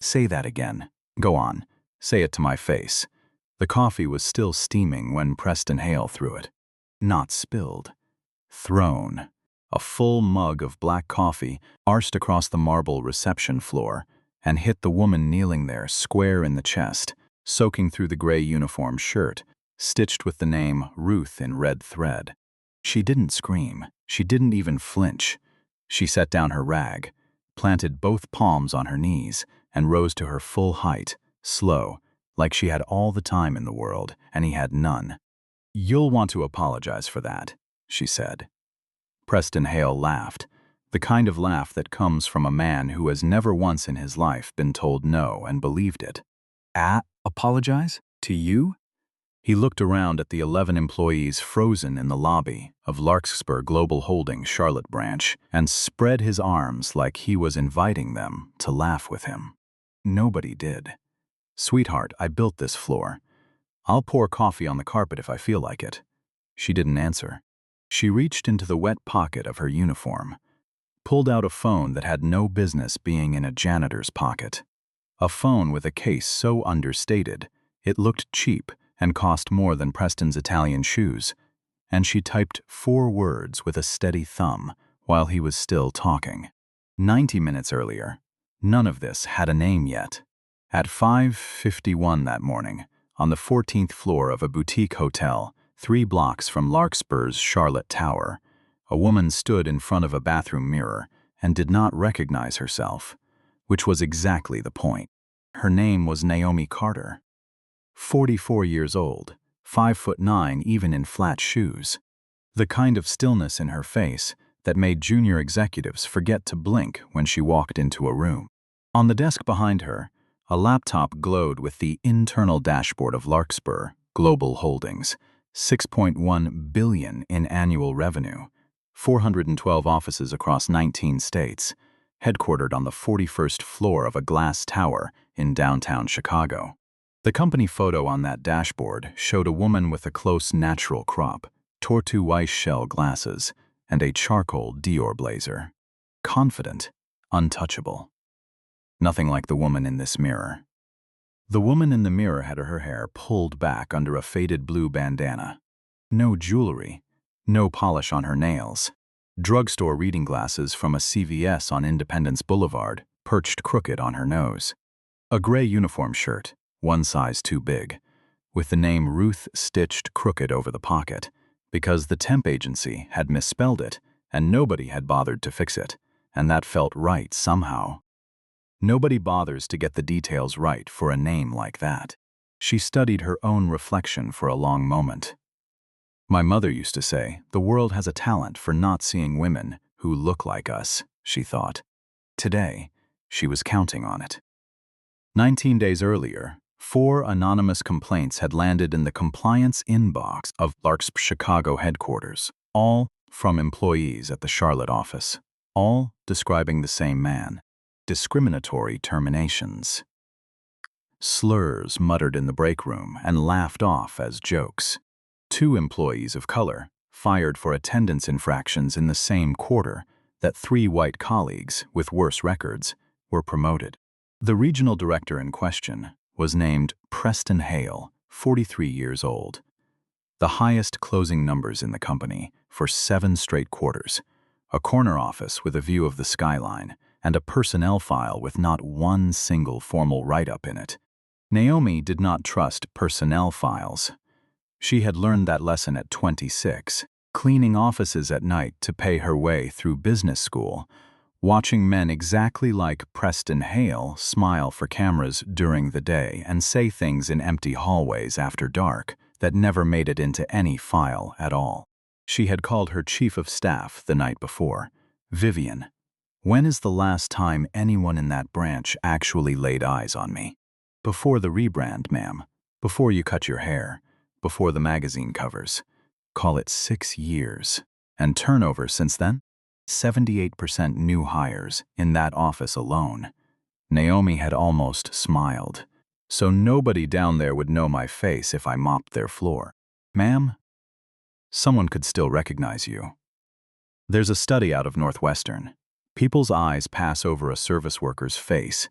Say that again. Go on. Say it to my face. The coffee was still steaming when Preston Hale threw it. Not spilled. Thrown. A full mug of black coffee arced across the marble reception floor and hit the woman kneeling there square in the chest, soaking through the gray uniform shirt, stitched with the name Ruth in red thread. She didn't scream. She didn't even flinch. She set down her rag, planted both palms on her knees, and rose to her full height, slow, like she had all the time in the world, and he had none. "You'll want to apologize for that," she said. Preston Hale laughed, the kind of laugh that comes from a man who has never once in his life been told no and believed it. Apologize? To you? He looked around at the 11 employees frozen in the lobby of Larkspur Global Holdings Charlotte branch and spread his arms like he was inviting them to laugh with him. Nobody did. "Sweetheart, I built this floor. I'll pour coffee on the carpet if I feel like it." She didn't answer. She reached into the wet pocket of her uniform, pulled out a phone that had no business being in a janitor's pocket. A phone with a case so understated, it looked cheap and cost more than Preston's Italian shoes, and she typed 4 words with a steady thumb while he was still talking. 90 minutes earlier, none of this had a name yet. At 5:51 that morning, on the 14th floor of a boutique hotel, 3 blocks from Larkspur's Charlotte Tower, a woman stood in front of a bathroom mirror and did not recognize herself, which was exactly the point. Her name was Naomi Carter. 44 years old, 5'9" even in flat shoes. The kind of stillness in her face that made junior executives forget to blink when she walked into a room. On the desk behind her, a laptop glowed with the internal dashboard of Larkspur Global Holdings, $6.1 billion in annual revenue, 412 offices across 19 states, headquartered on the 41st floor of a glass tower in downtown Chicago. The company photo on that dashboard showed a woman with a close natural crop, tortoise shell glasses, and a charcoal Dior blazer. Confident, untouchable. Nothing like the woman in this mirror. The woman in the mirror had her hair pulled back under a faded blue bandana. No jewelry, no polish on her nails. Drugstore reading glasses from a CVS on Independence Boulevard perched crooked on her nose. A gray uniform shirt, one size too big, with the name Ruth stitched crooked over the pocket, because the temp agency had misspelled it and nobody had bothered to fix it, and that felt right somehow. Nobody bothers to get the details right for a name like that. She studied her own reflection for a long moment. "My mother used to say, the world has a talent for not seeing women who look like us," she thought. Today, she was counting on it. 19 days earlier, 4 anonymous complaints had landed in the compliance inbox of Larkspur Chicago headquarters, all from employees at the Charlotte office, all describing the same man. Discriminatory terminations. Slurs muttered in the break room and laughed off as jokes. 2 employees of color fired for attendance infractions in the same quarter that 3 white colleagues with worse records were promoted. The regional director in question was named Preston Hale, 43 years old. The highest closing numbers in the company for 7 straight quarters, a corner office with a view of the skyline, and a personnel file with not one single formal write-up in it. Naomi did not trust personnel files. She had learned that lesson at 26, cleaning offices at night to pay her way through business school, watching men exactly like Preston Hale smile for cameras during the day and say things in empty hallways after dark that never made it into any file at all. She had called her chief of staff the night before. "Vivian, when is the last time anyone in that branch actually laid eyes on me?" "Before the rebrand, ma'am. Before you cut your hair. Before the magazine covers. Call it 6 years. And turnover since then? 78% new hires in that office alone." Naomi had almost smiled. "So nobody down there would know my face if I mopped their floor. Ma'am, someone could still recognize you. There's a study out of Northwestern. People's eyes pass over a service worker's face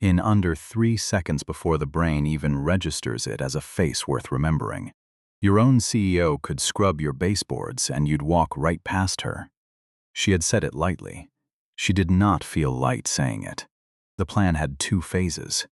in under 3 seconds before the brain even registers it as a face worth remembering. Your own CEO could scrub your baseboards and you'd walk right past her. She had said it lightly. She did not feel light saying it. The plan had 2 phases.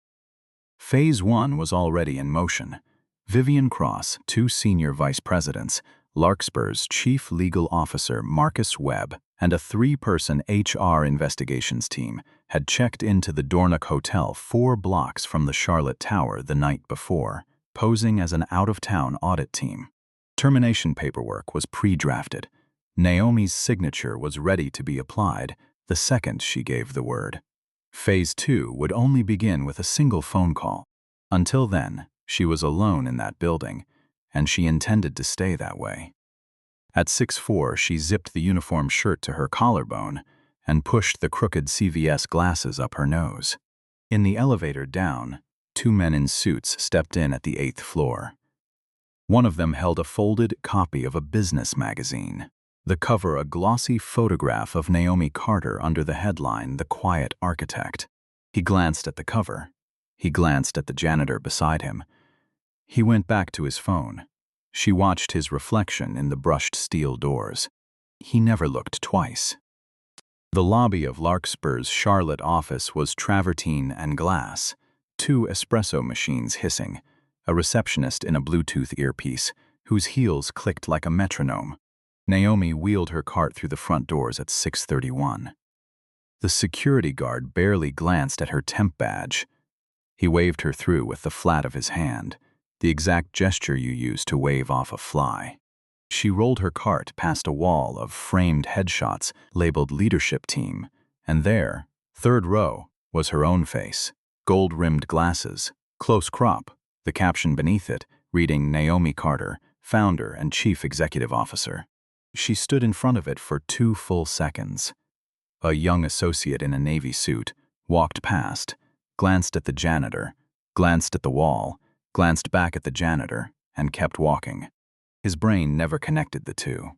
Phase 1 was already in motion. Vivian Cross, 2 senior vice presidents, Larkspur's chief legal officer Marcus Webb, and a 3-person HR investigations team had checked into the Dornoch Hotel 4 blocks from the Charlotte Tower the night before, posing as an out-of-town audit team. Termination paperwork was pre-drafted. Naomi's signature was ready to be applied the second she gave the word. Phase 2 would only begin with a single phone call. Until then, she was alone in that building, and she intended to stay that way. At 6'4", she zipped the uniform shirt to her collarbone and pushed the crooked CVS glasses up her nose. In the elevator down, 2 men in suits stepped in at the 8th floor. One of them held a folded copy of a business magazine. The cover a glossy photograph of Naomi Carter under the headline, "The Quiet Architect." He glanced at the cover. He glanced at the janitor beside him. He went back to his phone. She watched his reflection in the brushed steel doors. He never looked twice. The lobby of Larkspur's Charlotte office was travertine and glass, 2 espresso machines hissing, a receptionist in a Bluetooth earpiece, whose heels clicked like a metronome. Naomi wheeled her cart through the front doors at 6:31. The security guard barely glanced at her temp badge. He waved her through with the flat of his hand, the exact gesture you use to wave off a fly. She rolled her cart past a wall of framed headshots labeled Leadership Team, and there, 3rd row, was her own face, gold-rimmed glasses, close crop, the caption beneath it reading Naomi Carter, Founder and Chief Executive Officer. She stood in front of it for 2 full seconds. A young associate in a navy suit walked past, glanced at the janitor, glanced at the wall, glanced back at the janitor, and kept walking. His brain never connected the 2.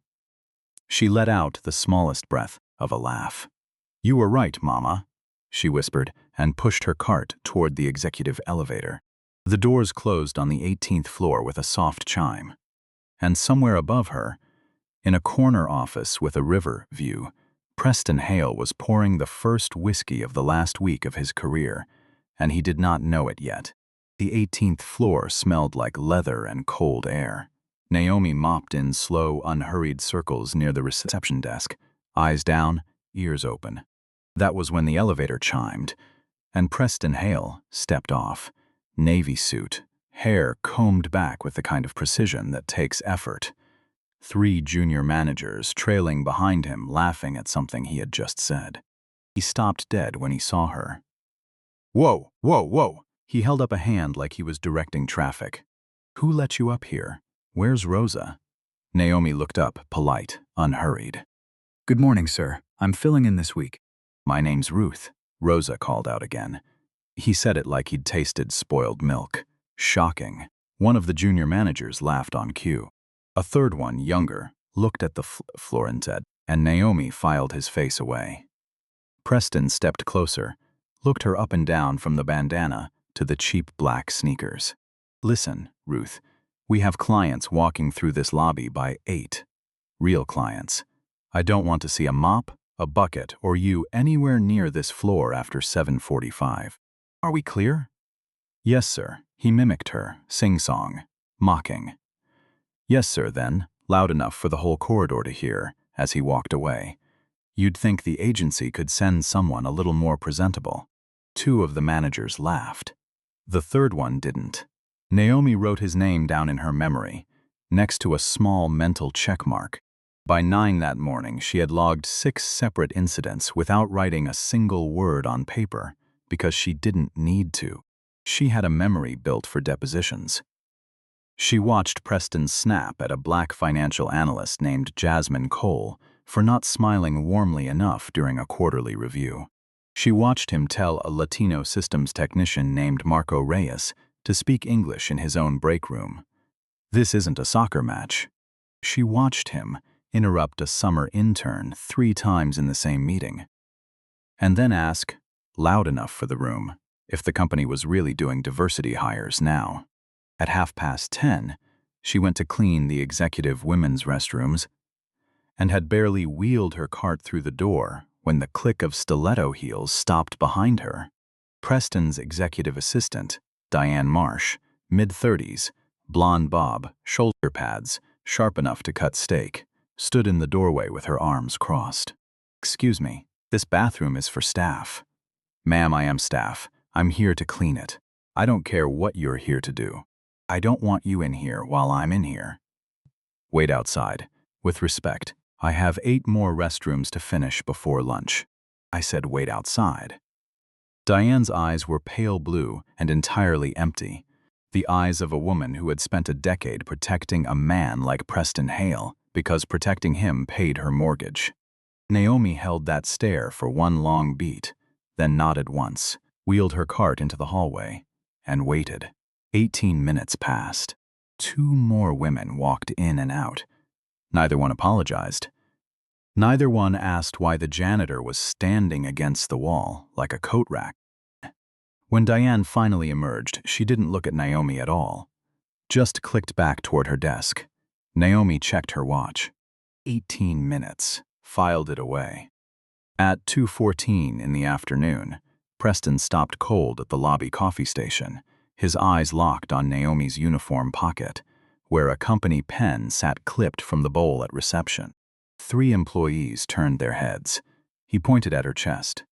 She let out the smallest breath of a laugh. "You were right, Mama," she whispered, and pushed her cart toward the executive elevator. The doors closed on the 18th floor with a soft chime. And somewhere above her, in a corner office with a river view, Preston Hale was pouring the first whiskey of the last week of his career, and he did not know it yet. The 18th floor smelled like leather and cold air. Naomi mopped in slow, unhurried circles near the reception desk, eyes down, ears open. That was when the elevator chimed, and Preston Hale stepped off, navy suit, hair combed back with the kind of precision that takes effort. 3 junior managers trailing behind him, laughing at something he had just said. He stopped dead when he saw her. "Whoa, whoa, whoa!" He held up a hand like he was directing traffic. "Who let you up here? Where's Rosa?" Naomi looked up, polite, unhurried. "Good morning, sir. I'm filling in this week." "My name's Ruth," Rosa called out again. He said it like he'd tasted spoiled milk. Shocking. One of the junior managers laughed on cue. A 3rd one, younger, looked at the floor and said, and Naomi filed his face away. Preston stepped closer, looked her up and down from the bandana to the cheap black sneakers. "Listen, Ruth, we have clients walking through this lobby by 8. Real clients. I don't want to see a mop, a bucket, or you anywhere near this floor after 7:45. Are we clear?" "Yes, sir," he mimicked her, sing-song, mocking. "Yes, sir," then, loud enough for the whole corridor to hear, as he walked away. You'd think the agency could send someone a little more presentable. 2 of the managers laughed. The 3rd one didn't. Naomi wrote his name down in her memory, next to a small mental check mark. By 9 that morning, she had logged 6 separate incidents without writing a single word on paper, because she didn't need to. She had a memory built for depositions. She watched Preston snap at a black financial analyst named Jasmine Cole for not smiling warmly enough during a quarterly review. She watched him tell a Latino systems technician named Marco Reyes to speak English in his own break room. "This isn't a soccer match." She watched him interrupt a summer intern 3 times in the same meeting, and then ask, loud enough for the room, if the company was really doing diversity hires now. At 10:30, she went to clean the executive women's restrooms and had barely wheeled her cart through the door when the click of stiletto heels stopped behind her. Preston's executive assistant, Diane Marsh, mid-30s, blonde bob, shoulder pads, sharp enough to cut steak, stood in the doorway with her arms crossed. "Excuse me, this bathroom is for staff." "Ma'am, I am staff. I'm here to clean it. I don't care what you're here to do. I don't want you in here while I'm in here." "Wait outside. With respect, I have 8 more restrooms to finish before lunch." I said wait outside. Diane's eyes were pale blue and entirely empty, the eyes of a woman who had spent a decade protecting a man like Preston Hale because protecting him paid her mortgage. Naomi held that stare for one long beat, then nodded once, wheeled her cart into the hallway, and waited. 18 minutes passed. 2 more women walked in and out. Neither one apologized. Neither one asked why the janitor was standing against the wall like a coat rack. When Diane finally emerged, she didn't look at Naomi at all, just clicked back toward her desk. Naomi checked her watch. 18 minutes, filed it away. At 2:14 in the afternoon, Preston stopped cold at the lobby coffee station, his eyes locked on Naomi's uniform pocket, where a company pen sat clipped from the bowl at reception. 3 employees turned their heads. He pointed at her chest.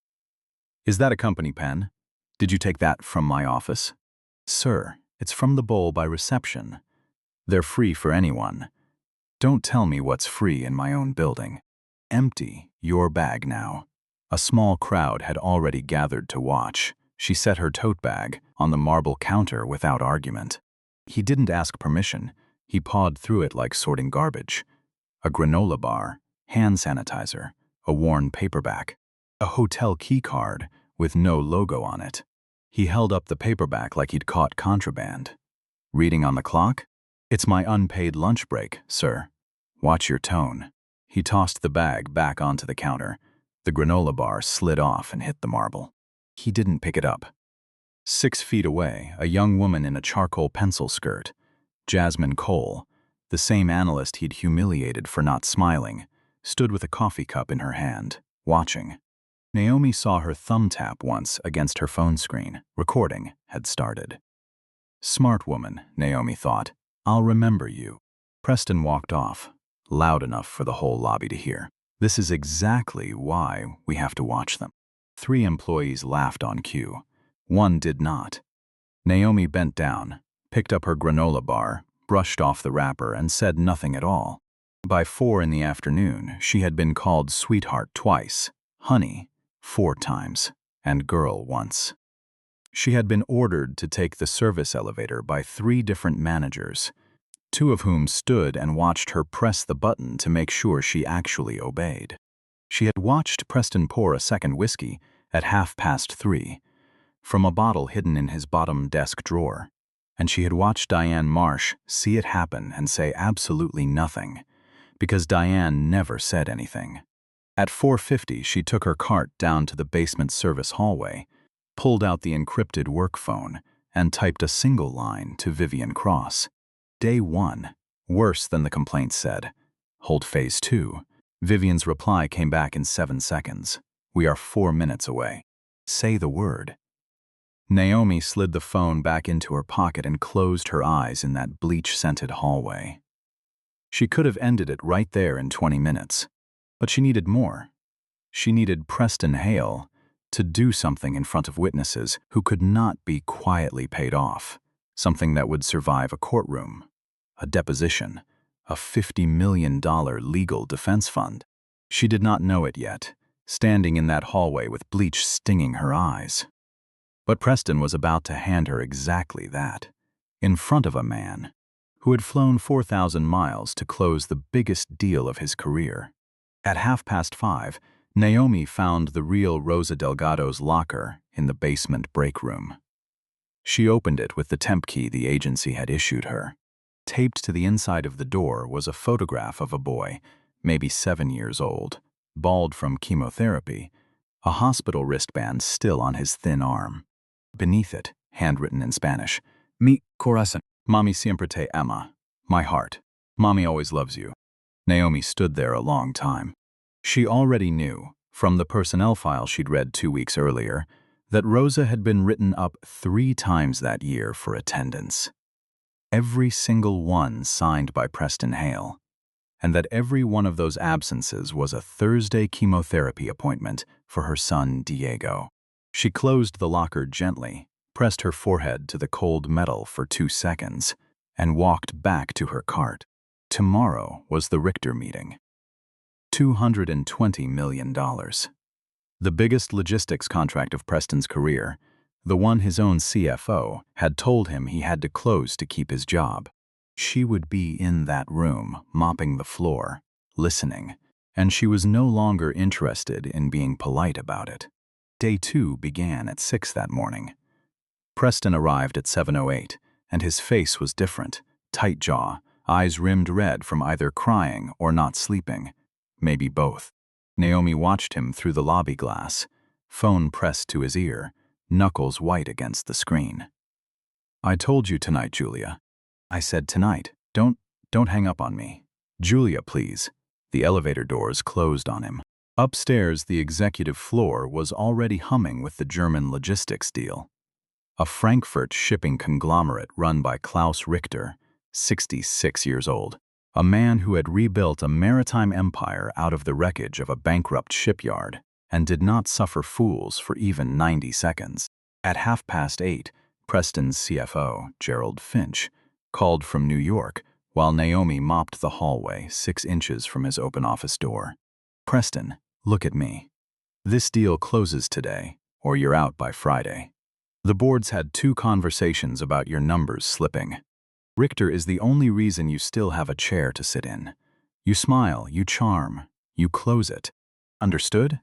"Is that a company pen? Did you take that from my office?" "Sir, it's from the bowl by reception. They're free for anyone." "Don't tell me what's free in my own building. Empty your bag now." A small crowd had already gathered to watch. She set her tote bag on the marble counter without argument. He didn't ask permission. He pawed through it like sorting garbage. A granola bar, hand sanitizer, a worn paperback, a hotel key card with no logo on it. He held up the paperback like he'd caught contraband. "Reading on the clock? It's my unpaid lunch break, sir. Watch your tone." He tossed the bag back onto the counter. The granola bar slid off and hit the marble. He didn't pick it up. 6 feet away, a young woman in a charcoal pencil skirt, Jasmine Cole, the same analyst he'd humiliated for not smiling, stood with a coffee cup in her hand, watching. Naomi saw her thumb tap once against her phone screen. Recording had started. "Smart woman," Naomi thought. "I'll remember you." Preston walked off, loud enough for the whole lobby to hear. "This is exactly why we have to watch them." 3 employees laughed on cue. 1 did not. Naomi bent down, picked up her granola bar, brushed off the wrapper, and said nothing at all. By 4 in the afternoon, she had been called sweetheart twice, honey 4 times, and girl once. She had been ordered to take the service elevator by 3 different managers, 2 of whom stood and watched her press the button to make sure she actually obeyed. She had watched Preston pour a second whiskey at 3:30 from a bottle hidden in his bottom desk drawer, and she had watched Diane Marsh see it happen and say absolutely nothing, because Diane never said anything. At 4:50, she took her cart down to the basement service hallway, pulled out the encrypted work phone, and typed a single line to Vivian Cross. Day 1, worse than the complaint said. Hold phase 2. Vivian's reply came back in 7 seconds. "We are 4 minutes away. Say the word." Naomi slid the phone back into her pocket and closed her eyes in that bleach-scented hallway. She could have ended it right there in 20 minutes, but she needed more. She needed Preston Hale to do something in front of witnesses who could not be quietly paid off, something that would survive a courtroom, a deposition, a $50 million legal defense fund. She did not know it yet, standing in that hallway with bleach stinging her eyes. But Preston was about to hand her exactly that, in front of a man who had flown 4,000 miles to close the biggest deal of his career. At 5:30, Naomi found the real Rosa Delgado's locker in the basement break room. She opened it with the temp key the agency had issued her. Taped to the inside of the door was a photograph of a boy, maybe 7 years old, bald from chemotherapy, a hospital wristband still on his thin arm. Beneath it, handwritten in Spanish, Mi corazón. Mami siempre te ama. My heart. Mommy always loves you. Naomi stood there a long time. She already knew, from the personnel file she'd read 2 weeks earlier, that Rosa had been written up 3 times that year for attendance. Every single one signed by Preston Hale, and that every one of those absences was a Thursday chemotherapy appointment for her son Diego. She closed the locker gently, pressed her forehead to the cold metal for 2 seconds, and walked back to her cart. Tomorrow was the Richter meeting. $220 million. The biggest logistics contract of Preston's career, the one his own CFO had told him he had to close to keep his job. She would be in that room, mopping the floor, listening, and she was no longer interested in being polite about it. Day 2 began at 6 that morning. Preston arrived at 7:08, and his face was different, tight jaw, eyes rimmed red from either crying or not sleeping, maybe both. Naomi watched him through the lobby glass, phone pressed to his ear, knuckles white against the screen. "I told you tonight, Julia." "I said tonight. Don't hang up on me." "Julia, please." The elevator doors closed on him. Upstairs, the executive floor was already humming with the German logistics deal. A Frankfurt shipping conglomerate run by Klaus Richter, 66 years old, a man who had rebuilt a maritime empire out of the wreckage of a bankrupt shipyard and did not suffer fools for even 90 seconds. At 8:30, Preston's CFO, Gerald Finch, called from New York while Naomi mopped the hallway 6 inches from his open office door. "Preston, look at me. This deal closes today, or you're out by Friday. The board's had 2 conversations about your numbers slipping. Richter is the only reason you still have a chair to sit in. You smile, you charm, you close it. Understood?"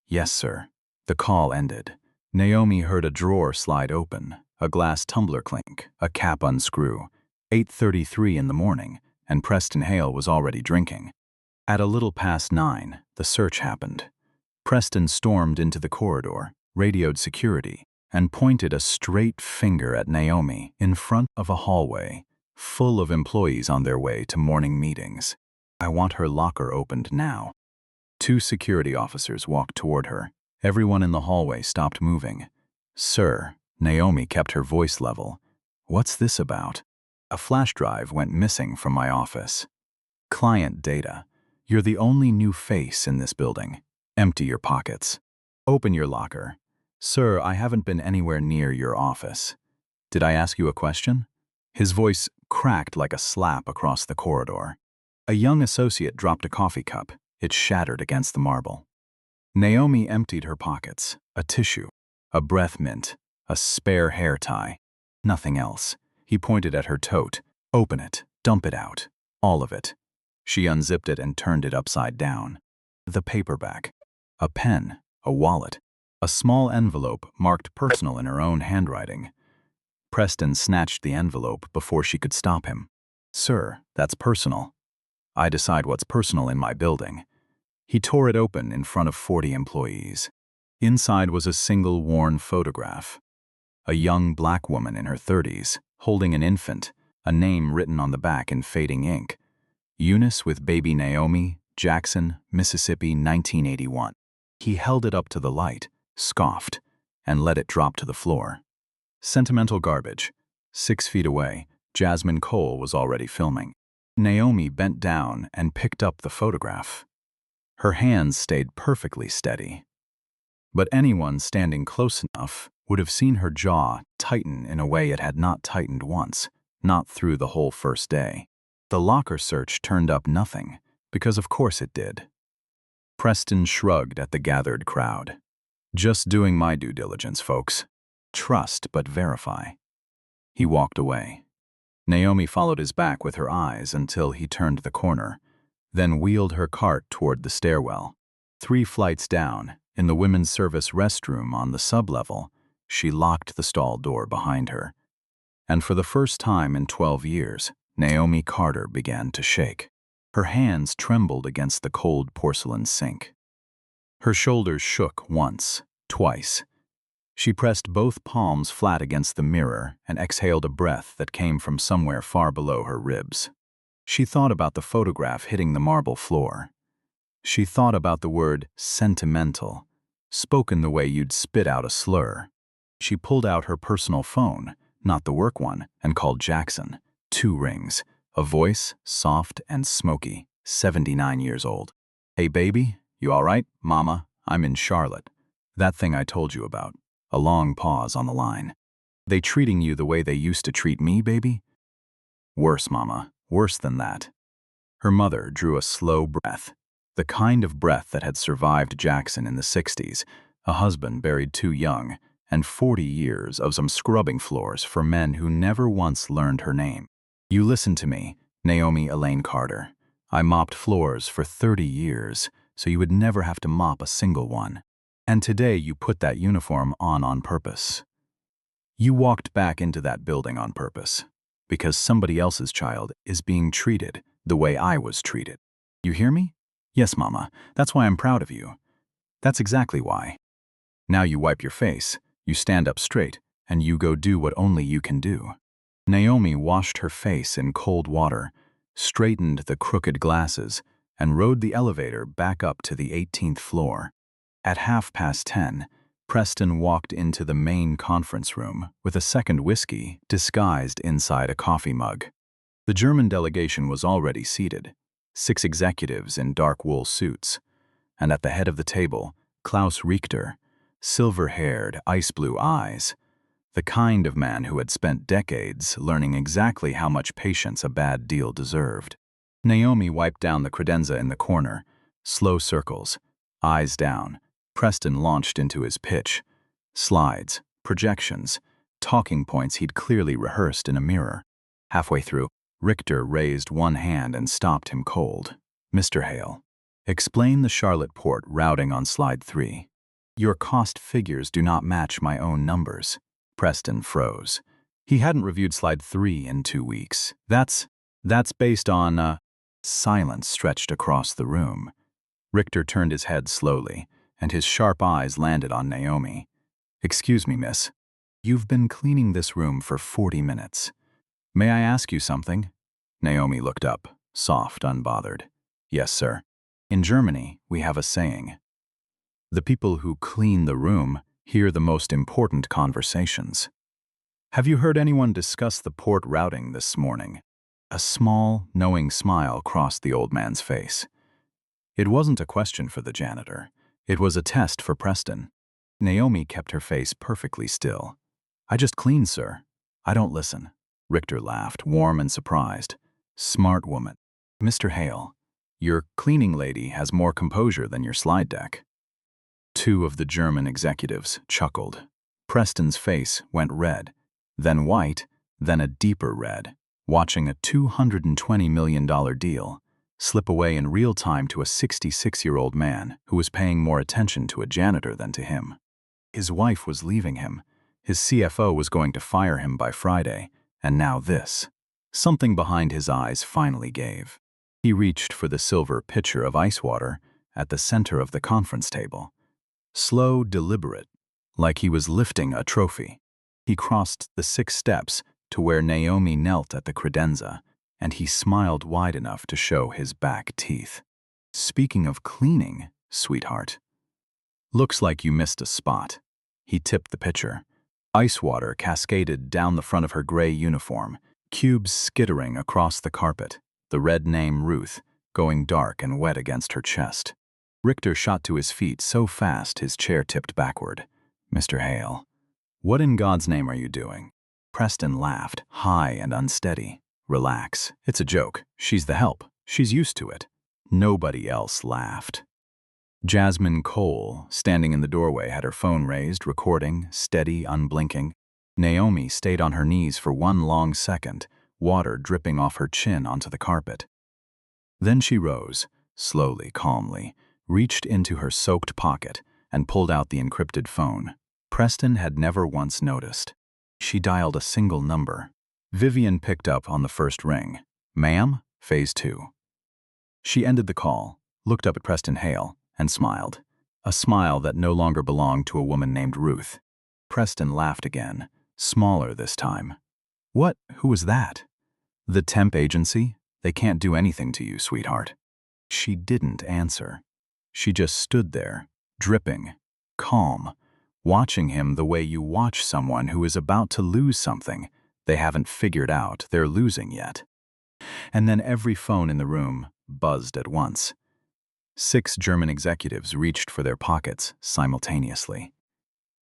"Yes, sir." The call ended. Naomi heard a drawer slide open, a glass tumbler clink, a cap unscrew. 8:33 in the morning, and Preston Hale was already drinking. At a little past 9, the search happened. Preston stormed into the corridor, radioed security, and pointed a straight finger at Naomi in front of a hallway full of employees on their way to morning meetings. "I want her locker opened now." 2 security officers walked toward her. Everyone in the hallway stopped moving. "Sir," Naomi kept her voice level. "What's this about?" "A flash drive went missing from my office." "Client data. You're the only new face in this building. Empty your pockets. Open your locker." "Sir, I haven't been anywhere near your office." "Did I ask you a question?" His voice cracked like a slap across the corridor. A young associate dropped a coffee cup. It shattered against the marble. Naomi emptied her pockets. A tissue, a breath mint, a spare hair tie. Nothing else. He pointed at her tote. "Open it. Dump it out. All of it." She unzipped it and turned it upside down. The paperback. A pen. A wallet. A small envelope marked personal in her own handwriting. Preston snatched the envelope before she could stop him. "Sir, that's personal." "I decide what's personal in my building." He tore it open in front of 40 employees. Inside was a single worn photograph. A young black woman in her 30s, holding an infant, a name written on the back in fading ink. "Eunice with baby Naomi, Jackson, Mississippi, 1981. He held it up to the light, scoffed, and let it drop to the floor. Sentimental garbage. 6 feet away, Jasmine Cole was already filming. Naomi bent down and picked up the photograph. Her hands stayed perfectly steady. But anyone standing close enough would have seen her jaw tighten in a way it had not tightened once, not through the whole first day. The locker search turned up nothing, because of course it did. Preston shrugged at the gathered crowd. "Just doing my due diligence, folks. Trust but verify." He walked away. Naomi followed his back with her eyes until he turned the corner, then wheeled her cart toward the stairwell. 3 flights down, in the women's service restroom on the sublevel, she locked the stall door behind her. And for the first time in 12 years, Naomi Carter began to shake. Her hands trembled against the cold porcelain sink. Her shoulders shook once, twice. She pressed both palms flat against the mirror and exhaled a breath that came from somewhere far below her ribs. She thought about the photograph hitting the marble floor. She thought about the word sentimental, spoken the way you'd spit out a slur. She pulled out her personal phone, not the work one, and called Jackson. 2 rings, a voice soft and smoky, 79 years old. "Hey baby, you all right? Mama, I'm in Charlotte. That thing I told you about." A long pause on the line. "They treating you the way they used to treat me, baby?" "Worse, Mama, worse than that." Her mother drew a slow breath, the kind of breath that had survived Jackson in the 60s, a husband buried too young, and 40 years of some scrubbing floors for men who never once learned her name. "You listen to me, Naomi Carter. I mopped floors for 30 years, so you would never have to mop a single one. And today you put that uniform on purpose. You walked back into that building on purpose, because somebody else's child is being treated the way I was treated. You hear me? Yes, Mama, that's why I'm proud of you. That's exactly why. Now you wipe your face, you stand up straight, and you go do what only you can do." Naomi washed her face in cold water, straightened the crooked glasses, and rode the elevator back up to the 18th floor. At 10:30, Preston walked into the main conference room with a second whiskey disguised inside a coffee mug. The German delegation was already seated, 6 executives in dark wool suits, and at the head of the table, Klaus Richter, silver-haired, ice-blue eyes, the kind of man who had spent decades learning exactly how much patience a bad deal deserved. Naomi wiped down the credenza in the corner, slow circles, eyes down. Preston launched into his pitch. Slides, projections, talking points he'd clearly rehearsed in a mirror. Halfway through, Richter raised one hand and stopped him cold. "Mr. Hale, explain the Charlotte port routing on slide 3. Your cost figures do not match my own numbers." Preston froze. He hadn't reviewed slide 3 in 2 weeks. That's based on, Silence stretched across the room. Richter turned his head slowly, and his sharp eyes landed on Naomi. "Excuse me, miss. You've been cleaning this room for 40 minutes. May I ask you something?" Naomi looked up, soft, unbothered. "Yes, sir. In Germany, we have a saying. The people who clean the room hear the most important conversations. Have you heard anyone discuss the port routing this morning?" A small, knowing smile crossed the old man's face. It wasn't a question for the janitor. It was a test for Preston. Naomi kept her face perfectly still. "I just clean, sir. I don't listen." Richter laughed, warm and surprised. "Smart woman. Mr. Hale, your cleaning lady has more composure than your slide deck." 2 of the German executives chuckled. Preston's face went red, then white, then a deeper red, watching a $220 million deal slip away in real time to a 66-year-old man who was paying more attention to a janitor than to him. His wife was leaving him, his CFO was going to fire him by Friday, and now this. Something behind his eyes finally gave. He reached for the silver pitcher of ice water at the center of the conference table. Slow, deliberate, like he was lifting a trophy. He crossed the 6 steps to where Naomi knelt at the credenza, and he smiled wide enough to show his back teeth. "Speaking of cleaning, sweetheart. Looks like you missed a spot." He tipped the pitcher. Ice water cascaded down the front of her gray uniform, cubes skittering across the carpet, the red name Ruth going dark and wet against her chest. Richter shot to his feet so fast his chair tipped backward. "Mr. Hale, what in God's name are you doing?" Preston laughed, high and unsteady. "Relax, it's a joke. She's the help. She's used to it." Nobody else laughed. Jasmine Cole, standing in the doorway, had her phone raised, recording, steady, unblinking. Naomi stayed on her knees for one long second, water dripping off her chin onto the carpet. Then she rose, slowly, calmly, reached into her soaked pocket, and pulled out the encrypted phone. Preston had never once noticed. She dialed a single number. Vivian picked up on the first ring. "Ma'am, phase 2. She ended the call, looked up at Preston Hale, and smiled. A smile that no longer belonged to a woman named Ruth. Preston laughed again, smaller this time. What? Who was that? The temp agency? They can't do anything to you, sweetheart. She didn't answer. She just stood there, dripping, calm, watching him the way you watch someone who is about to lose something they haven't figured out they're losing yet. And then every phone in the room buzzed at once. 6 German executives reached for their pockets simultaneously.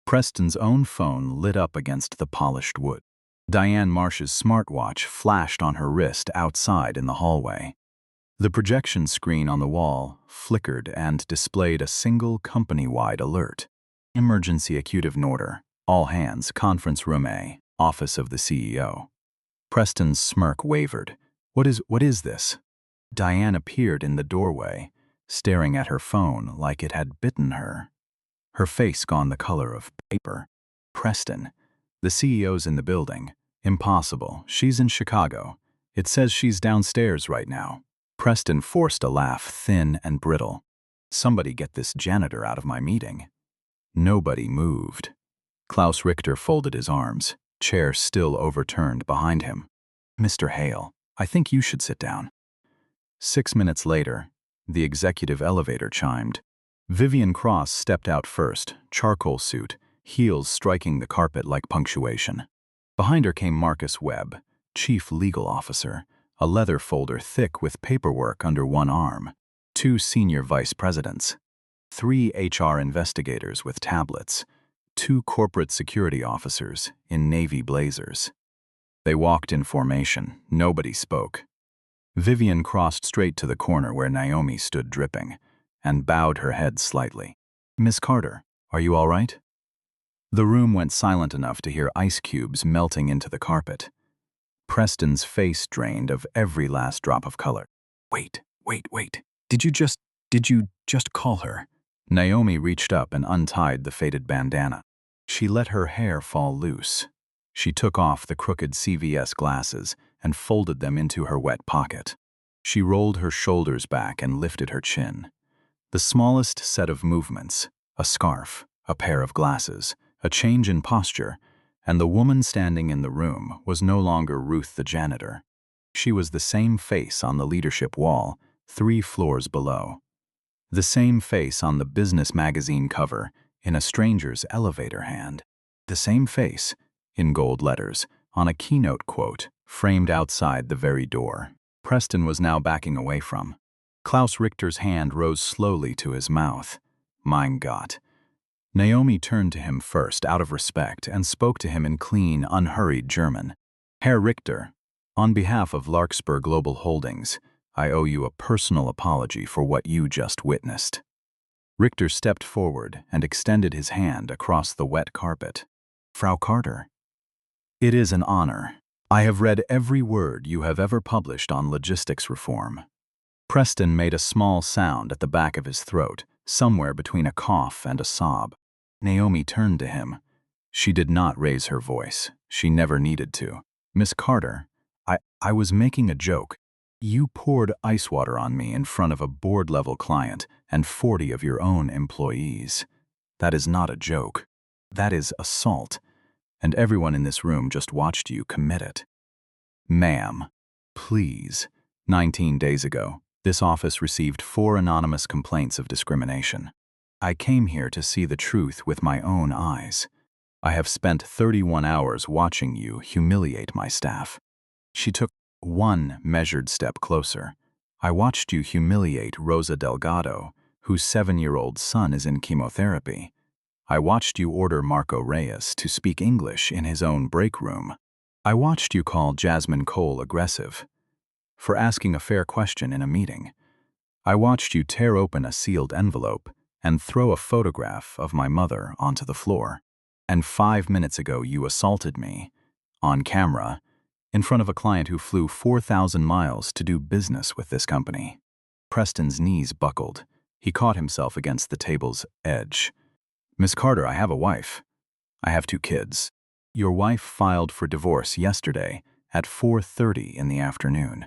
Preston's own phone lit up against the polished wood. Diane Marsh's smartwatch flashed on her wrist outside in the hallway. The projection screen on the wall flickered and displayed a single company-wide alert. Emergency acute order. All hands, conference room A, office of the CEO. Preston's smirk wavered. What is this? Diane appeared in the doorway, staring at her phone like it had bitten her. Her face gone the color of paper. Preston, the CEO's in the building. Impossible. She's in Chicago. It says she's downstairs right now. Preston forced a laugh, thin and brittle. Somebody get this janitor out of my meeting. Nobody moved. Klaus Richter folded his arms, chair still overturned behind him. Mr. Hale, I think you should sit down. 6 minutes later, the executive elevator chimed. Vivian Cross stepped out first, charcoal suit, heels striking the carpet like punctuation. Behind her came Marcus Webb, chief legal officer, a leather folder thick with paperwork under one arm, 2 senior vice presidents, 3 HR investigators with tablets, 2 corporate security officers in navy blazers. They walked in formation. Nobody spoke. Vivian crossed straight to the corner where Naomi stood dripping and bowed her head slightly. Miss Carter, are you all right? The room went silent enough to hear ice cubes melting into the carpet. Preston's face drained of every last drop of color. Wait. Did you just call her? Naomi reached up and untied the faded bandana. She let her hair fall loose. She took off the crooked CVS glasses and folded them into her wet pocket. She rolled her shoulders back and lifted her chin. The smallest set of movements, a scarf, a pair of glasses, a change in posture, and the woman standing in the room was no longer Ruth the janitor. She was the same face on the leadership wall, 3 floors below. The same face on the business magazine cover in a stranger's elevator hand. The same face, in gold letters, on a keynote quote framed outside the very door Preston was now backing away from. Klaus Richter's hand rose slowly to his mouth. Mein Gott. Naomi turned to him first out of respect and spoke to him in clean, unhurried German. Herr Richter, on behalf of Larkspur Global Holdings, I owe you a personal apology for what you just witnessed. Richter stepped forward and extended his hand across the wet carpet. Frau Carter. It is an honor. I have read every word you have ever published on logistics reform. Preston made a small sound at the back of his throat, somewhere between a cough and a sob. Naomi turned to him. She did not raise her voice. She never needed to. Miss Carter, I was making a joke. You poured ice water on me in front of a board-level client and 40 of your own employees. That is not a joke. That is assault. And everyone in this room just watched you commit it. Ma'am, please. 19 days ago, this office received 4 anonymous complaints of discrimination. I came here to see the truth with my own eyes. I have spent 31 hours watching you humiliate my staff. She took one measured step closer. I watched you humiliate Rosa Delgado, whose 7-year-old son is in chemotherapy. I watched you order Marco Reyes to speak English in his own break room. I watched you call Jasmine Cole aggressive for asking a fair question in a meeting. I watched you tear open a sealed envelope and throw a photograph of my mother onto the floor. And 5 minutes ago you assaulted me, on camera, in front of a client who flew 4,000 miles to do business with this company. Preston's knees buckled. He caught himself against the table's edge. Miss Carter, I have a wife. I have 2 kids. Your wife filed for divorce yesterday at 4:30 in the afternoon.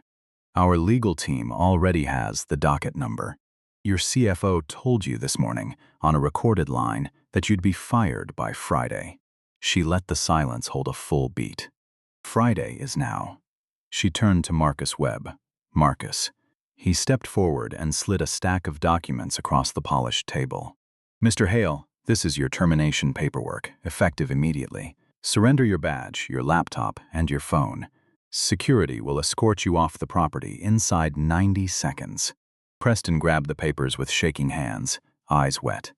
Our legal team already has the docket number. Your CFO told you this morning on a recorded line that you'd be fired by Friday. She let the silence hold a full beat. Friday is now. She turned to Marcus Webb. Marcus. He stepped forward and slid a stack of documents across the polished table. Mr. Hale, this is your termination paperwork, effective immediately. Surrender your badge, your laptop, and your phone. Security will escort you off the property inside 90 seconds. Preston grabbed the papers with shaking hands, eyes wet.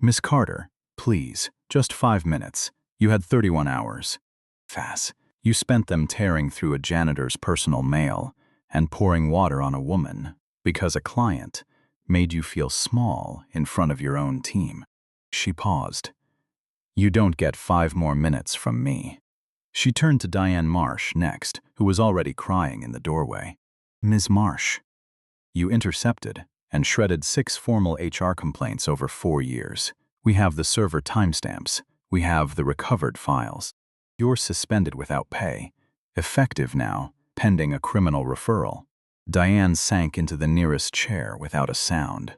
Miss Carter, please, just 5 minutes. You had 31 hours. Fass, you spent them tearing through a janitor's personal mail and pouring water on a woman because a client made you feel small in front of your own team. She paused. You don't get 5 more minutes from me. She turned to Diane Marsh next, who was already crying in the doorway. Ms. Marsh, you intercepted and shredded 6 formal HR complaints over 4 years. We have the server timestamps. We have the recovered files. You're suspended without pay. Effective now, pending a criminal referral. Diane sank into the nearest chair without a sound.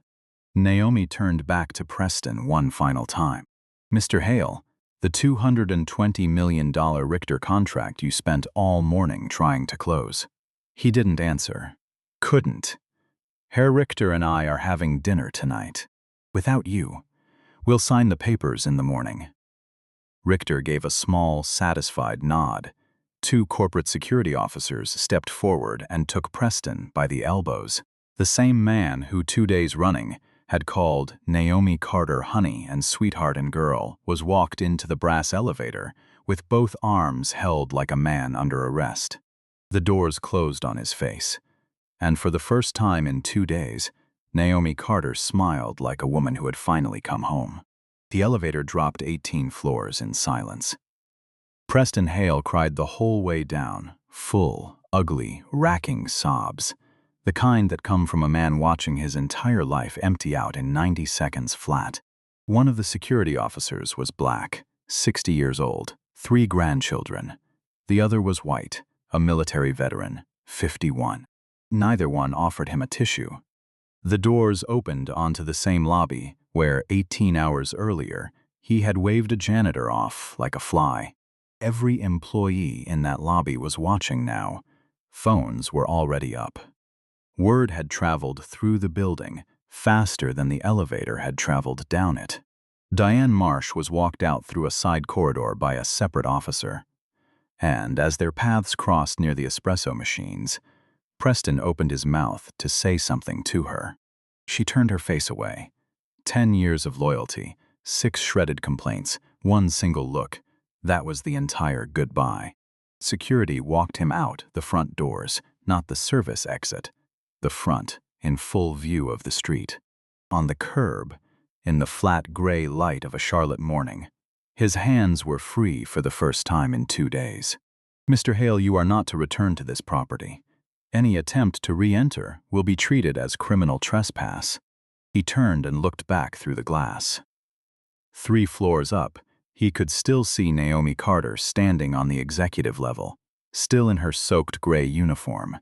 Naomi turned back to Preston one final time. Mr. Hale, the $220 million Richter contract you spent all morning trying to close. He didn't answer. Couldn't. Herr Richter and I are having dinner tonight. Without you. We'll sign the papers in the morning. Richter gave a small, satisfied nod. 2 corporate security officers stepped forward and took Preston by the elbows. The same man who 2 days running had called Naomi Carter honey and sweetheart and girl was walked into the brass elevator with both arms held like a man under arrest. The doors closed on his face, and for the first time in 2 days, Naomi Carter smiled like a woman who had finally come home. The elevator dropped 18 floors in silence. Preston Hale cried the whole way down, full, ugly, racking sobs, the kind that come from a man watching his entire life empty out in 90 seconds flat. One of the security officers was black, 60 years old, 3 grandchildren. The other was white, a military veteran, 51. Neither one offered him a tissue. The doors opened onto the same lobby where, 18 hours earlier, he had waved a janitor off like a fly. Every employee in that lobby was watching now. Phones were already up. Word had traveled through the building faster than the elevator had traveled down it. Diane Marsh was walked out through a side corridor by a separate officer. And as their paths crossed near the espresso machines, Preston opened his mouth to say something to her. She turned her face away. 10 years of loyalty, 6 shredded complaints, 1 single look. That was the entire goodbye. Security walked him out the front doors, not the service exit. The front, in full view of the street. On the curb, in the flat gray light of a Charlotte morning, his hands were free for the first time in 2 days. Mr. Hale, you are not to return to this property. Any attempt to re-enter will be treated as criminal trespass. He turned and looked back through the glass. 3 floors up, he could still see Naomi Carter standing on the executive level, still in her soaked gray uniform.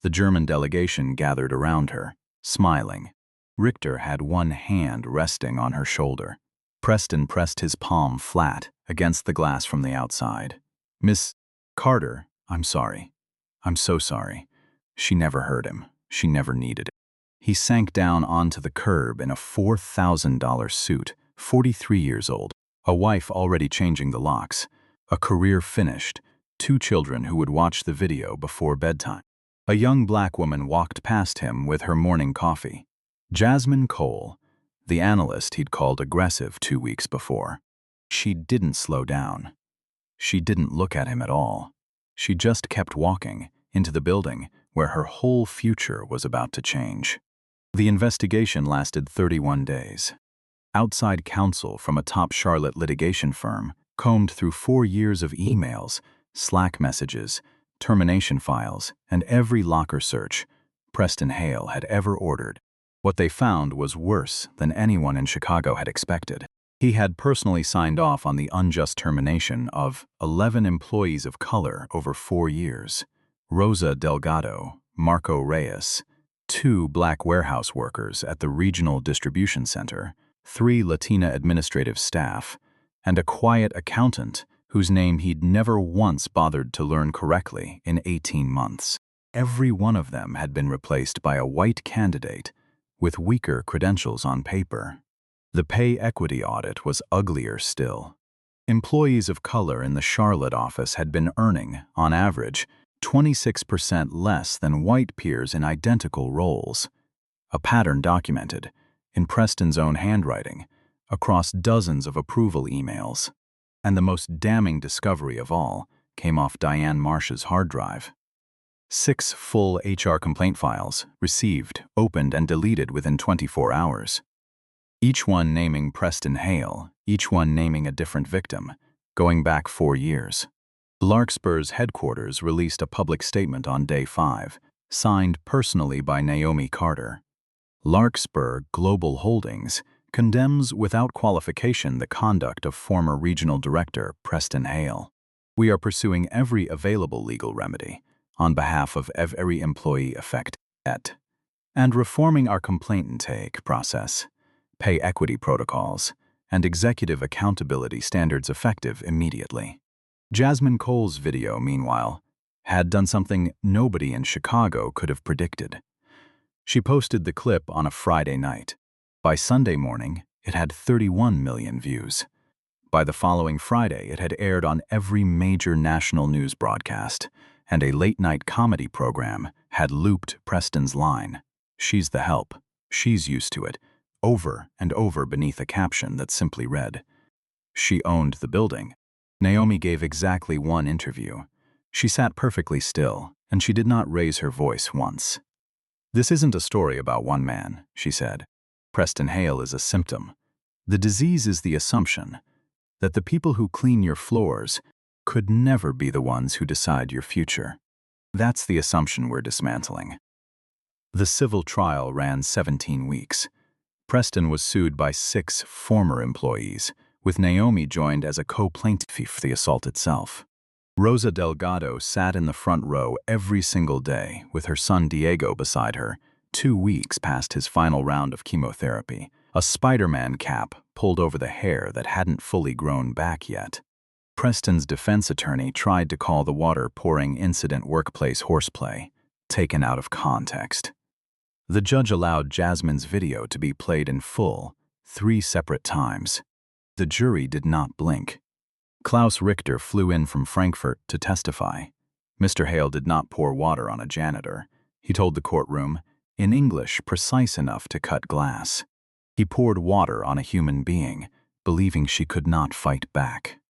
The German delegation gathered around her, smiling. Richter had one hand resting on her shoulder. Preston pressed his palm flat against the glass from the outside. Miss Carter, I'm sorry. I'm so sorry. She never heard him. She never needed it. He sank down onto the curb in a $4,000 suit, 43 years old, a wife already changing the locks, a career finished, 2 children who would watch the video before bedtime. A young black woman walked past him with her morning coffee. Jasmine Cole, the analyst he'd called aggressive 2 weeks before. She didn't slow down. She didn't look at him at all. She just kept walking into the building where her whole future was about to change. The investigation lasted 31 days. Outside counsel from a top Charlotte litigation firm combed through 4 years of emails, Slack messages, termination files, and every locker search Preston Hale had ever ordered. What they found was worse than anyone in Chicago had expected. He had personally signed off on the unjust termination of 11 employees of color over 4 years. Rosa Delgado, Marco Reyes, 2 black warehouse workers at the regional distribution center, 3 Latina administrative staff, and a quiet accountant whose name he'd never once bothered to learn correctly in 18 months. Every one of them had been replaced by a white candidate with weaker credentials on paper. The pay equity audit was uglier still. Employees of color in the Charlotte office had been earning, on average, 26% less than white peers in identical roles. A pattern documented, in Preston's own handwriting, across dozens of approval emails. And the most damning discovery of all came off Diane Marsh's hard drive. 6 full HR complaint files, received, opened, and deleted within 24 hours. Each one naming Preston Hale, each one naming a different victim, going back 4 years. Larkspur's headquarters released a public statement on day 5, signed personally by Naomi Carter. Larkspur Global Holdings condemns without qualification the conduct of former regional director Preston Hale. We are pursuing every available legal remedy on behalf of every employee affected, and reforming our complaint intake process, pay equity protocols, and executive accountability standards effective immediately. Jasmine Cole's video, meanwhile, had done something nobody in Chicago could have predicted. She posted the clip on a Friday night. By Sunday morning, it had 31 million views. By the following Friday, it had aired on every major national news broadcast, and a late-night comedy program had looped Preston's line, "She's the help, she's used to it," over and over beneath a caption that simply read, "She owned the building." Naomi gave exactly one interview. She sat perfectly still, and she did not raise her voice once. "This isn't a story about one man," she said. "Preston Hale is a symptom. The disease is the assumption that the people who clean your floors could never be the ones who decide your future. That's the assumption we're dismantling." The civil trial ran 17 weeks. Preston was sued by 6 former employees, with Naomi joined as a co-plaintiff for the assault itself. Rosa Delgado sat in the front row every single day with her son Diego beside her, 2 weeks past his final round of chemotherapy, a Spider-Man cap pulled over the hair that hadn't fully grown back yet. Preston's defense attorney tried to call the water-pouring incident workplace horseplay, taken out of context. The judge allowed Jasmine's video to be played in full, 3 separate times. The jury did not blink. Klaus Richter flew in from Frankfurt to testify. Mr. Hale did not pour water on a janitor. He told the courtroom, in English precise enough to cut glass. He poured water on a human being, believing she could not fight back.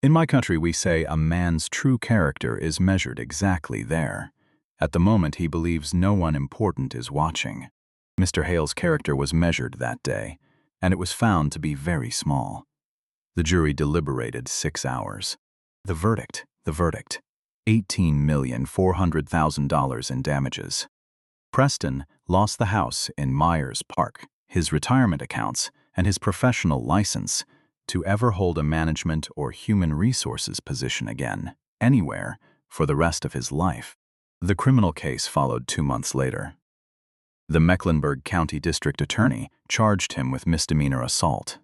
In my country, we say a man's true character is measured exactly there. At the moment, he believes no one important is watching. Mr. Hale's character was measured that day, and it was found to be very small. The jury deliberated 6 hours. The verdict, $18,400,000 in damages. Preston lost the house in Myers Park, his retirement accounts, and his professional license to ever hold a management or human resources position again, anywhere, for the rest of his life. The criminal case followed 2 months later. The Mecklenburg County District Attorney charged him with misdemeanor assault,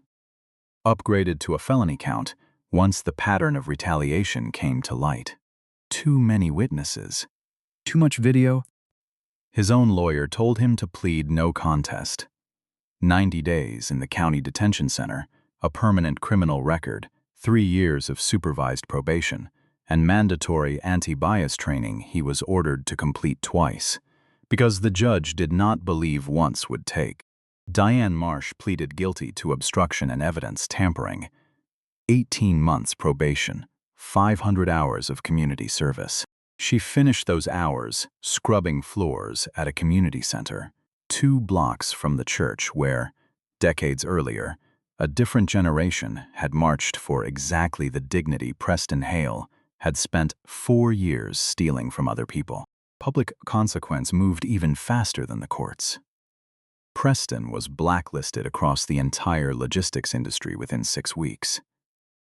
upgraded to a felony count once the pattern of retaliation came to light. Too many witnesses. Too much video. His own lawyer told him to plead no contest. 90 days in the county detention center, a permanent criminal record, 3 years of supervised probation, and mandatory anti-bias training he was ordered to complete twice, because the judge did not believe once would take. Diane Marsh pleaded guilty to obstruction and evidence tampering. 18 months probation, 500 hours of community service. She finished those hours scrubbing floors at a community center, 2 blocks from the church where, decades earlier, a different generation had marched for exactly the dignity Preston Hale had spent 4 years stealing from other people. Public consequence moved even faster than the courts. Preston was blacklisted across the entire logistics industry within 6 weeks.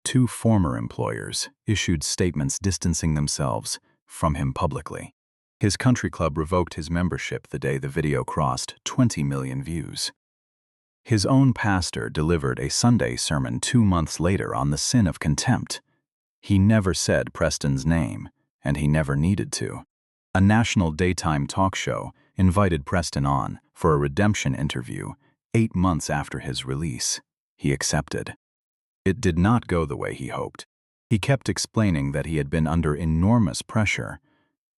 2 former employers issued statements distancing themselves from him publicly. His country club revoked his membership the day the video crossed 20 million views. His own pastor delivered a Sunday sermon 2 months later on the sin of contempt, He never said Preston's name, and he never needed to. A national daytime talk show invited Preston on for a redemption interview 8 months after his release. He accepted. It did not go the way he hoped. He kept explaining that he had been under enormous pressure,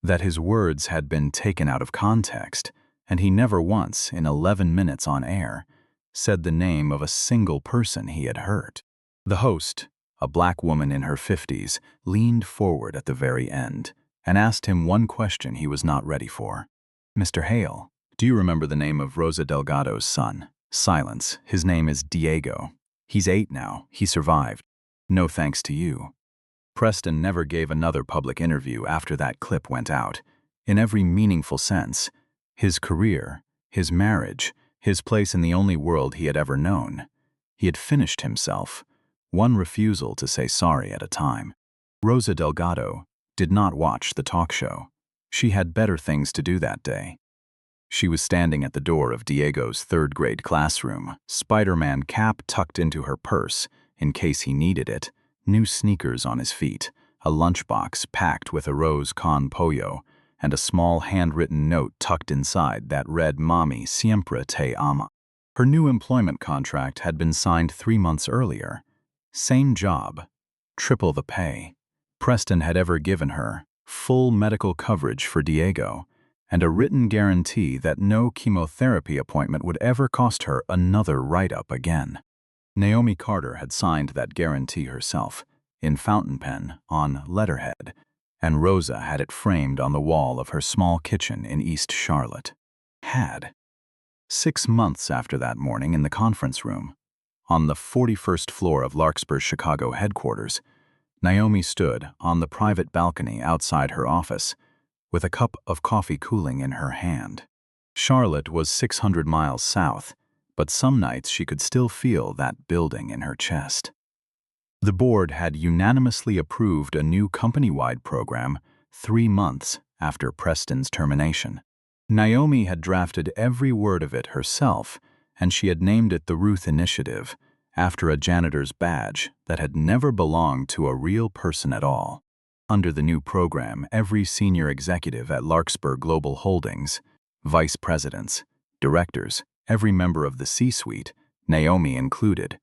that his words had been taken out of context, and he never once, in 11 minutes on air, said the name of a single person he had hurt. The host, a black woman in her 50s, leaned forward at the very end and asked him one question he was not ready for. "Mr. Hale, do you remember the name of Rosa Delgado's son?" "Silence. His name is Diego. He's 8 now. He survived. No thanks to you." Preston never gave another public interview after that clip went out. In every meaningful sense, his career, his marriage, his place in the only world he had ever known, he had finished himself, one refusal to say sorry at a time. Rosa Delgado did not watch the talk show. She had better things to do that day. She was standing at the door of Diego's 3rd-grade classroom, Spider-Man cap tucked into her purse in case he needed it, new sneakers on his feet, a lunchbox packed with arroz con pollo, and a small handwritten note tucked inside that read "Mami siempre te ama." Her new employment contract had been signed 3 months earlier. Same job, triple the pay. Preston had ever given her full medical coverage for Diego, and a written guarantee that no chemotherapy appointment would ever cost her another write-up again. Naomi Carter had signed that guarantee herself, in fountain pen on letterhead, and Rosa had it framed on the wall of her small kitchen in East Charlotte. 6 months after that morning in the conference room, on the 41st floor of Larkspur's Chicago headquarters, Naomi stood on the private balcony outside her office, with a cup of coffee cooling in her hand. Charlotte was 600 miles south, but some nights she could still feel that building in her chest. The board had unanimously approved a new company-wide program 3 months after Preston's termination. Naomi had drafted every word of it herself, and she had named it the Ruth Initiative, after a janitor's badge that had never belonged to a real person at all. Under the new program, every senior executive at Larkspur Global Holdings, vice presidents, directors, every member of the C-suite, Naomi included,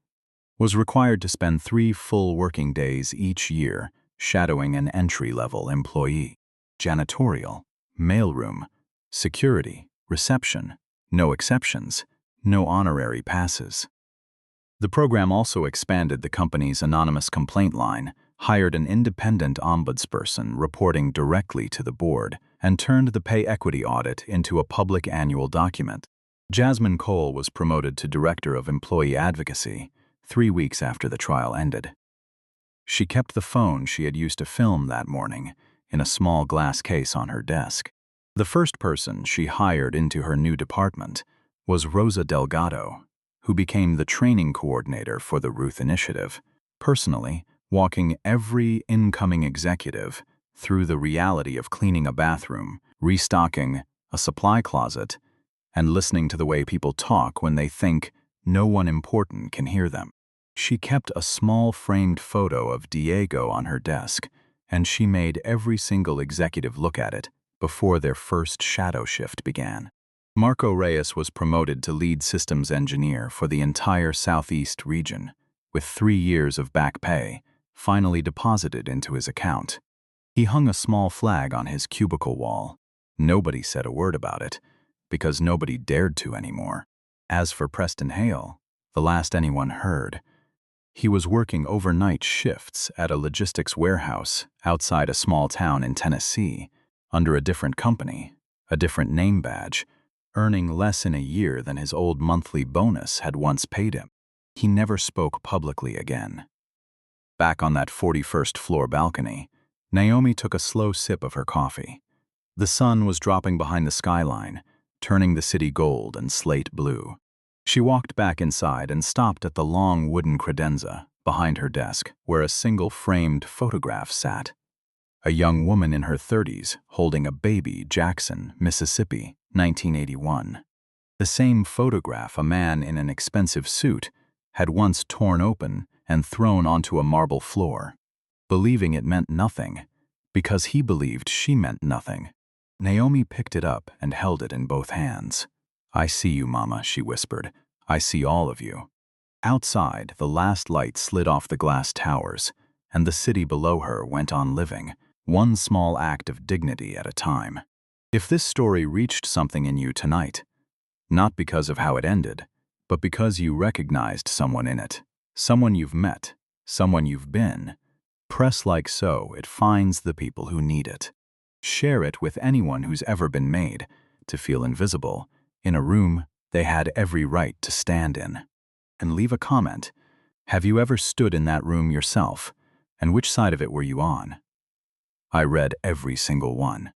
was required to spend 3 full working days each year shadowing an entry-level employee. Janitorial, mailroom, security, reception, no exceptions, no honorary passes. The program also expanded the company's anonymous complaint line, hired an independent ombudsperson reporting directly to the board, and turned the pay equity audit into a public annual document. Jasmine Cole was promoted to Director of Employee Advocacy 3 weeks after the trial ended. She kept the phone she had used to film that morning in a small glass case on her desk. The first person she hired into her new department was Rosa Delgado, who became the training coordinator for the Ruth Initiative, personally walking every incoming executive through the reality of cleaning a bathroom, restocking a supply closet, and listening to the way people talk when they think no one important can hear them. She kept a small framed photo of Diego on her desk, and she made every single executive look at it before their first shadow shift began. Marco Reyes was promoted to lead systems engineer for the entire Southeast region, with 3 years of back pay finally deposited into his account. He hung a small flag on his cubicle wall. Nobody said a word about it, because nobody dared to anymore. As for Preston Hale, the last anyone heard, he was working overnight shifts at a logistics warehouse outside a small town in Tennessee, under a different company, a different name badge, earning less in a year than his old monthly bonus had once paid him. He never spoke publicly again. Back on that 41st floor balcony, Naomi took a slow sip of her coffee. The sun was dropping behind the skyline, turning the city gold and slate blue. She walked back inside and stopped at the long wooden credenza behind her desk, where a single framed photograph sat. A young woman in her 30s holding a baby, Jackson, Mississippi, 1981. The same photograph a man in an expensive suit had once torn open and thrown onto a marble floor. believing it meant nothing, because he believed she meant nothing. Naomi picked it up and held it in both hands. "I see you, Mama," she whispered. "I see all of you." Outside, the last light slid off the glass towers, and the city below her went on living, one small act of dignity at a time. If this story reached something in you tonight, not because of how it ended, but because you recognized someone in it, someone you've met, someone you've been, press like so it finds the people who need it. Share it with anyone who's ever been made to feel invisible in a room they had every right to stand in. And leave a comment. Have you ever stood in that room yourself? And which side of it were you on? I read every single one.